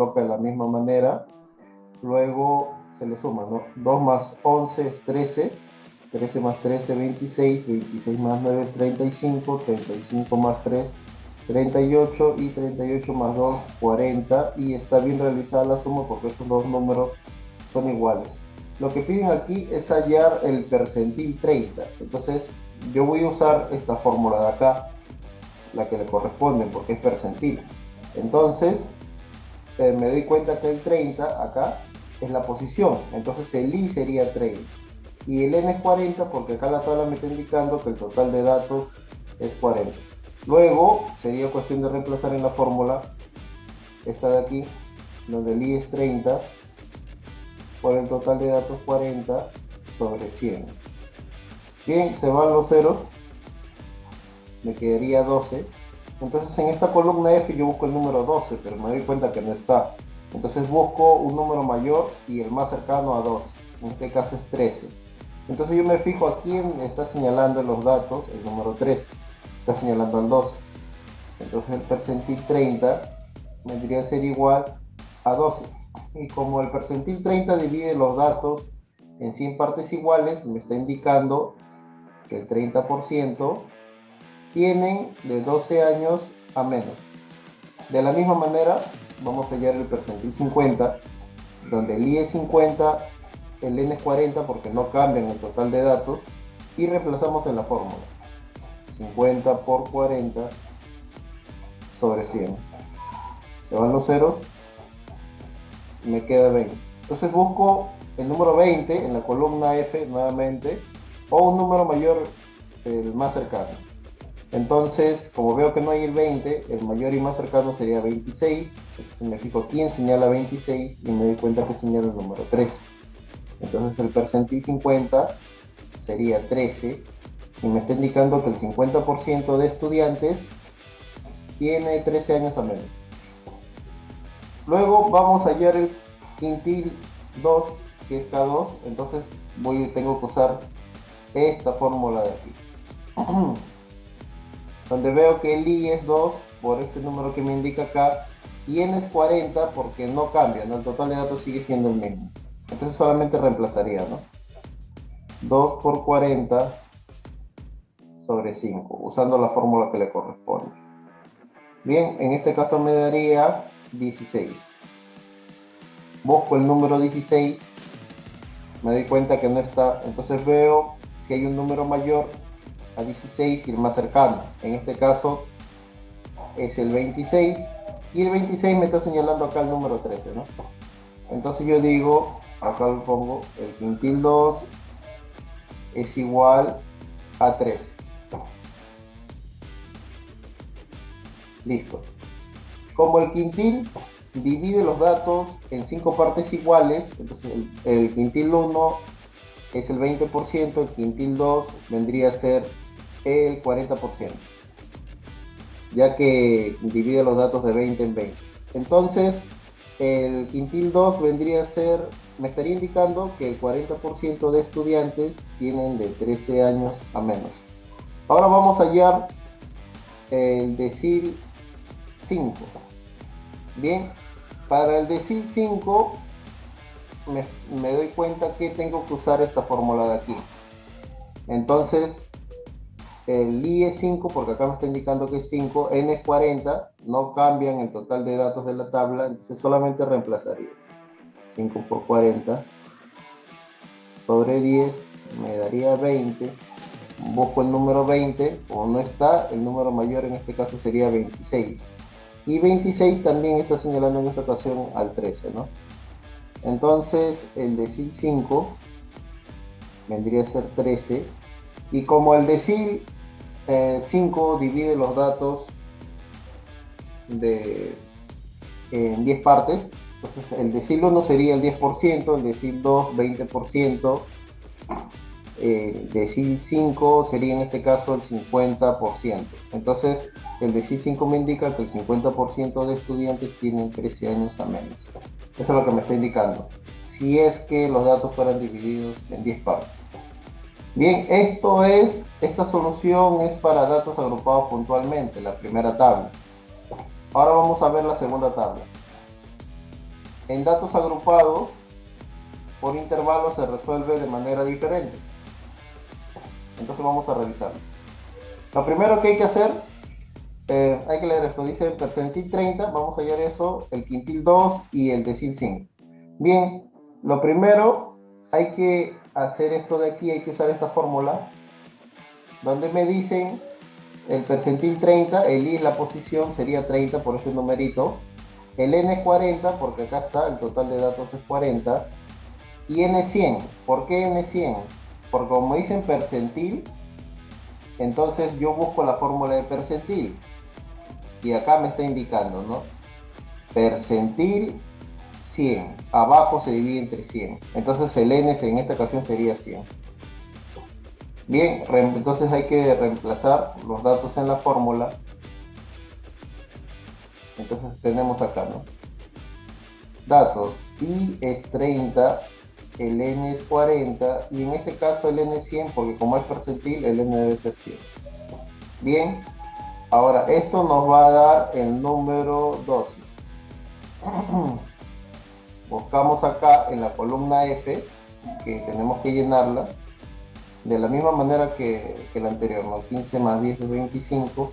coloca de la misma manera. Luego se le suma, ¿no? 2 más 11 es 13, 13 más 13, 26, 26 más 9 es 35, 35 más 3, 38 y 38 más 2, 40, y está bien realizada la suma porque estos dos números son iguales. Lo que piden aquí es hallar el percentil 30, entonces yo voy a usar esta fórmula de acá, la que le corresponde porque es percentil. Entonces me doy cuenta que el 30 acá es la posición, entonces el i sería 30 y el n es 40 porque acá la tabla me está indicando que el total de datos es 40. Luego sería cuestión de reemplazar en la fórmula esta de aquí, donde el i es 30 por el total de datos 40 sobre 100. Bien, se van los ceros, me quedaría 12. Entonces en esta columna F yo busco el número 12, pero me doy cuenta que no está. Entonces busco un número mayor y el más cercano a 12. En este caso es 13. Entonces yo me fijo a quién está señalando los datos, el número 13. Está señalando al 12. Entonces el percentil 30 vendría a ser igual a 12. Y como el percentil 30 divide los datos en 100 partes iguales, me está indicando que el 30% tienen de 12 años a menos. De la misma manera, vamos a hallar el percentil 50, donde el i es 50, el n es 40 porque no cambian el total de datos, y reemplazamos en la fórmula. 50 por 40 sobre 100. Se van los ceros, me queda 20. Entonces busco el número 20 en la columna F nuevamente, o un número mayor, el más cercano. Entonces, como veo que no hay el 20, el mayor y más cercano sería 26. Entonces me fijo quién señala 26 y me doy cuenta que señala el número 13. Entonces el percentil 50 sería 13 y me está indicando que el 50% de estudiantes tiene 13 años a menos. Luego vamos a hallar el quintil 2, que es K2. Entonces tengo que usar esta fórmula de aquí. Donde veo que el i es 2 por este número que me indica acá y n es 40 porque no cambia, ¿no? El total de datos sigue siendo el mismo. Entonces solamente reemplazaría, ¿no? 2 por 40 sobre 5, usando la fórmula que le corresponde. Bien, en este caso me daría 16. Busco el número 16, me doy cuenta que no está, entonces veo si hay un número mayor a 16 y el más cercano. En este caso es el 26 y el 26 me está señalando acá el número 13, ¿no? Entonces yo digo, acá lo pongo, el quintil 2 es igual a 13. Listo. Como el quintil divide los datos en 5 partes iguales, entonces el quintil 1 es el 20%, el quintil 2 vendría a ser el 40%, ya que divide los datos de 20 en 20. Entonces, el quintil 2 vendría a ser, me estaría indicando que el 40% de estudiantes tienen de 13 años a menos. Ahora vamos a hallar el decil 5. Bien, para el decil 5 me doy cuenta que tengo que usar esta fórmula de aquí. Entonces, el i es 5 porque acá me está indicando que es 5, n es 40, no cambian el total de datos de la tabla, entonces solamente reemplazaría 5 por 40 sobre 10, me daría 20. Busco el número 20, como no está, el número mayor en este caso sería 26. Y 26 también está señalando en esta ocasión al 13, ¿no? Entonces el decil 5 vendría a ser 13. Y como el decil 5 divide los datos en 10 partes, entonces el decil 1 sería el 10%, el decil 2 20%, decil 5 sería en este caso el 50%. Entonces el decil 5 me indica que el 50% de estudiantes tienen 13 años a menos. Eso es lo que me está indicando, si es que los datos fueran divididos en 10 partes. Bien, esta solución es para datos agrupados puntualmente, la primera tabla. Ahora vamos a ver la segunda tabla. en datos agrupados por intervalos se resuelve de manera diferente. Entonces vamos a revisarlo. Lo primero que hay que hacer, hay que leer esto, dice percentil 30, vamos a hallar eso, el quintil 2 y el decil 5. Bien, lo primero hay que hacer esto de aquí, hay que usar esta fórmula, donde me dicen el percentil 30, el i es la posición, sería 30 por este numerito, el n es 40, porque acá está, el total de datos es 40, y n 100, ¿por qué n 100? Porque como dicen percentil, entonces yo busco la fórmula de percentil, y acá me está indicando, ¿no? Percentil 100, abajo se divide entre 100, entonces el n en esta ocasión sería 100. Bien, entonces hay que reemplazar los datos en la fórmula. Entonces tenemos acá, ¿no? Datos, i es 30, el n es 40, y en este caso el n es 100, porque como es percentil, el n debe ser 100. Bien, ahora esto nos va a dar el número 12. Buscamos acá en la columna F, que tenemos que llenarla, de la misma manera que la anterior, ¿no? 15 más 10 es 25,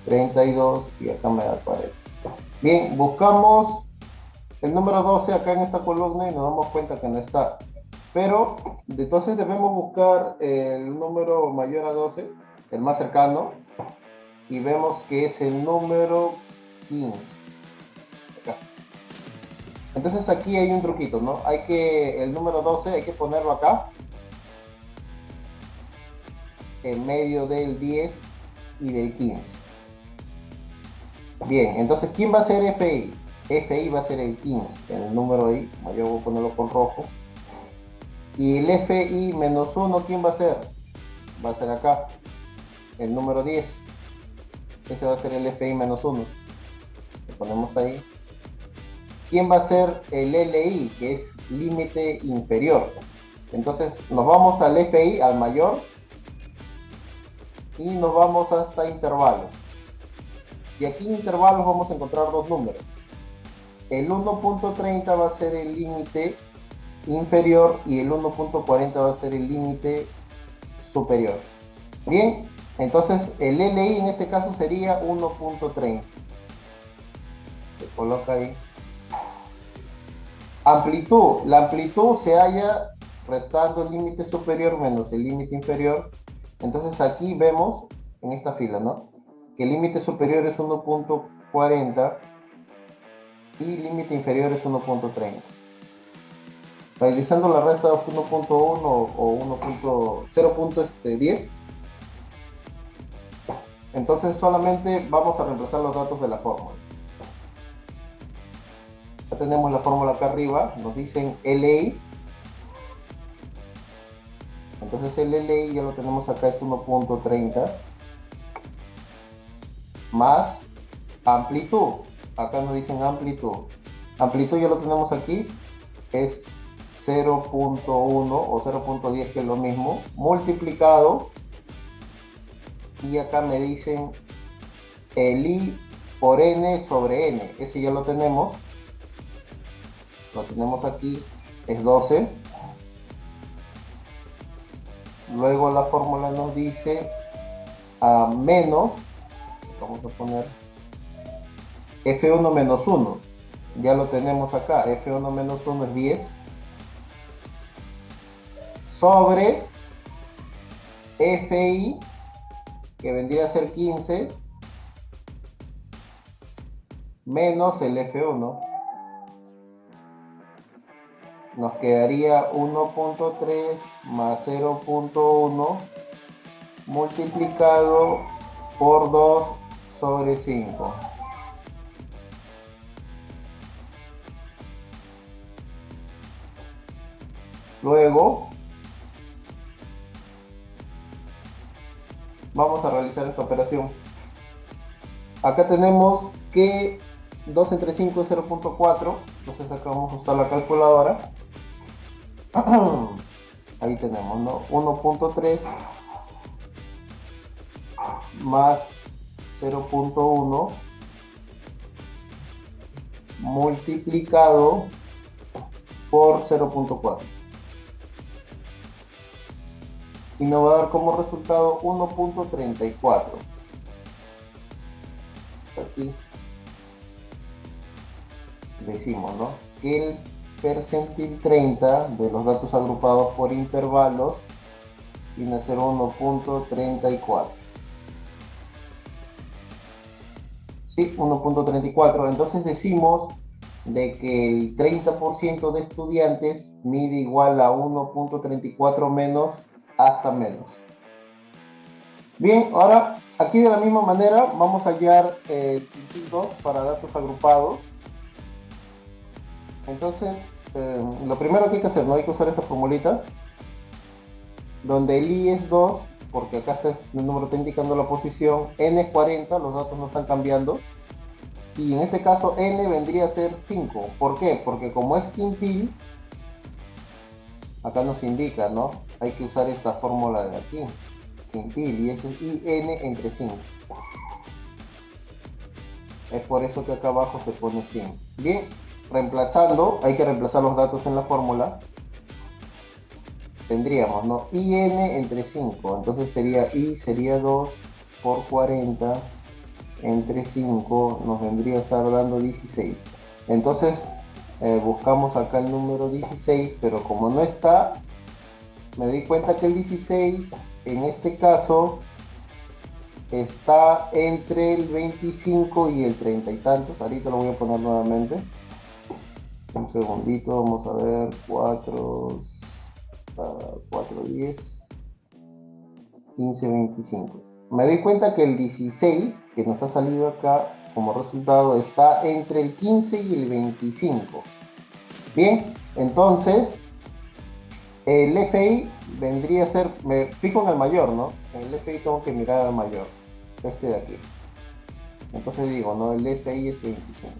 32 y acá me da 40. Bien, buscamos el número 12 acá en esta columna y nos damos cuenta que no está. Pero entonces debemos buscar el número mayor a 12, el más cercano, y vemos que es el número 15. Acá. Entonces aquí hay un truquito, ¿no? El número 12 hay que ponerlo acá, en medio del 10 y del 15. Bien, entonces, ¿quién va a ser FI? FI va a ser el 15, el número ahí, yo voy a ponerlo con rojo. Y el FI menos 1, ¿quién va a ser? Va a ser acá, el número 10. Ese va a ser el FI menos 1. Lo ponemos ahí. ¿Quién va a ser el LI? Que es límite inferior. Entonces, nos vamos al FI, al mayor, y nos vamos hasta intervalos. Y aquí en intervalos vamos a encontrar dos números. El 1.30 va a ser el límite inferior y el 1.40 va a ser el límite superior. Bien, entonces el LI en este caso sería 1.30. Se coloca ahí. Amplitud. La amplitud se halla restando el límite superior menos el límite inferior. Entonces aquí vemos en esta fila, ¿no? Que el límite superior es 1.40 y límite inferior es 1.30. Realizando la resta de 1.1 o 0.10, entonces solamente vamos a reemplazar los datos de la fórmula. Ya tenemos la fórmula acá arriba, nos dicen LI, entonces el LI ya lo tenemos acá, es 1.30 más amplitud. Acá nos dicen amplitud. Amplitud ya lo tenemos aquí, es 0.1 o 0.10, que es lo mismo, multiplicado, y acá me dicen el i por n sobre n. Ese ya lo tenemos aquí, es 12. Luego la fórmula nos dice menos, vamos a poner F1 menos 1, ya lo tenemos acá, F1 menos 1 es 10, sobre FI, que vendría a ser 15, menos el F1, nos quedaría 1.3 más 0.1 multiplicado por 2 sobre 5. Luego vamos a realizar esta operación. Acá tenemos que 2 entre 5 es 0.4, entonces acá vamos a usar la calculadora. Ahí tenemos, ¿no? 1.3 más 0.1 multiplicado por 0.4. Y nos va a dar como resultado 1.34. Aquí decimos, ¿no?, que el percentil 30 de los datos agrupados por intervalos viene a ser 1.34. ¿Sí? 1.34. Entonces decimos de que el 30% de estudiantes mide igual a 1.34 menos hasta menos. Bien, ahora aquí de la misma manera vamos a hallar quintil 2 para datos agrupados. Entonces, lo primero que hay que hacer, ¿no?, hay que usar esta formulita, donde el i es 2, porque acá está el número, está indicando la posición, n es 40, los datos no están cambiando, y en este caso n vendría a ser 5. ¿Por qué? Porque como es quintil, acá nos indica, ¿no?, hay que usar esta fórmula de aquí, quintil, y es in entre 5. Es por eso que acá abajo se pone 5. Bien, reemplazando, hay que reemplazar los datos en la fórmula. Tendríamos, ¿no?, in entre 5, entonces sería 2 por 40 entre 5, nos vendría a estar dando 16. Entonces buscamos acá el número 16, pero como no está, me di cuenta que el 16 en este caso está entre el 25 y el 30 y tantos. Ahorita lo voy a poner nuevamente. Un segundito, vamos a ver. 4, 10, 15, 25. Me doy cuenta que el 16 que nos ha salido acá como resultado está entre el 15 y el 25. Bien, entonces el FI vendría a ser, me fijo en el mayor, ¿no? En el FI tengo que mirar al mayor, este de aquí. Entonces digo, ¿no?, el FI es 25.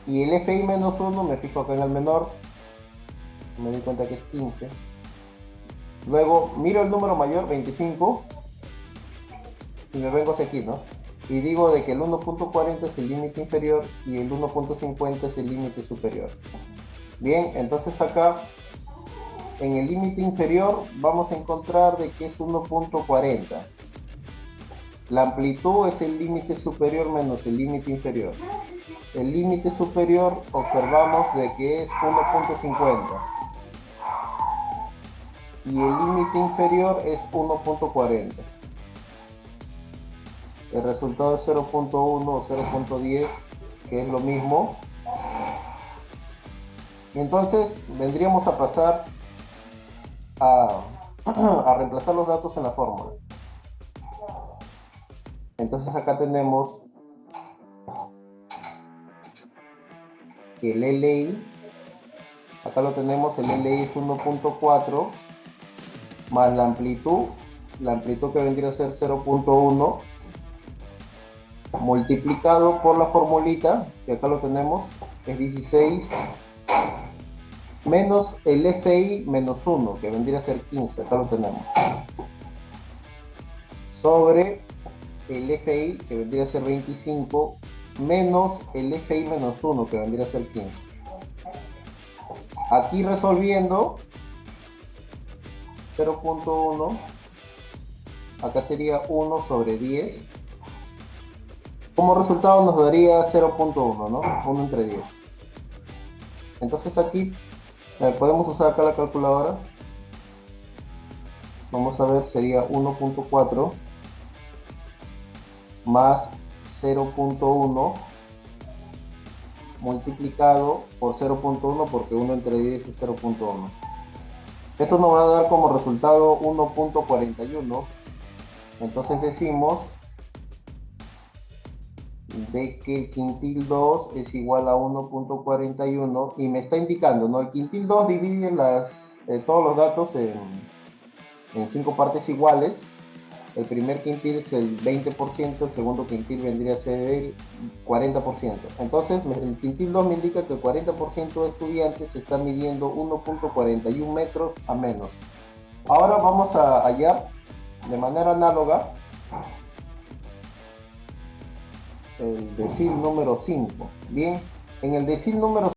Y el FI menos 1 me fijo acá en el menor, me doy cuenta que es 15. Luego miro el número mayor, 25, y me vengo hacia aquí, ¿no? Y digo de que el 1.40 es el límite inferior y el 1.50 es el límite superior. Bien, entonces acá en el límite inferior vamos a encontrar de que es 1.40. La amplitud es el límite superior menos el límite inferior. El límite superior observamos de que es 1.50. Y el límite inferior es 1.40. El resultado es 0.1 o 0.10, que es lo mismo. Entonces vendríamos a pasar a reemplazar los datos en la fórmula. Entonces acá tenemos que el LI, acá lo tenemos, el LI es 1.4 más la amplitud que vendría a ser 0.1 multiplicado por la formulita, que acá lo tenemos, es 16, menos el FI menos 1, que vendría a ser 15, acá lo tenemos, sobre el FI, que vendría a ser 25, menos el FI menos 1, que vendría a ser 15. Aquí resolviendo, 0.1, acá sería 1 sobre 10. Como resultado nos daría 0.1, ¿no? 1 entre 10. Entonces aquí podemos usar acá la calculadora. Vamos a ver, sería 1.4 más 0.1 multiplicado por 0.1, porque 1 entre 10 es 0.1. Esto nos va a dar como resultado 1.41. Entonces decimos de que el quintil 2 es igual a 1.41 y me está indicando, ¿no? El quintil 2 divide todos los datos en 5 partes iguales. El primer quintil es el 20%, el segundo quintil vendría a ser el 40%. Entonces el quintil 2 me indica que el 40% de estudiantes está midiendo 1.41 metros a menos. Ahora vamos a hallar de manera análoga el decil número 5. Bien, En el decil número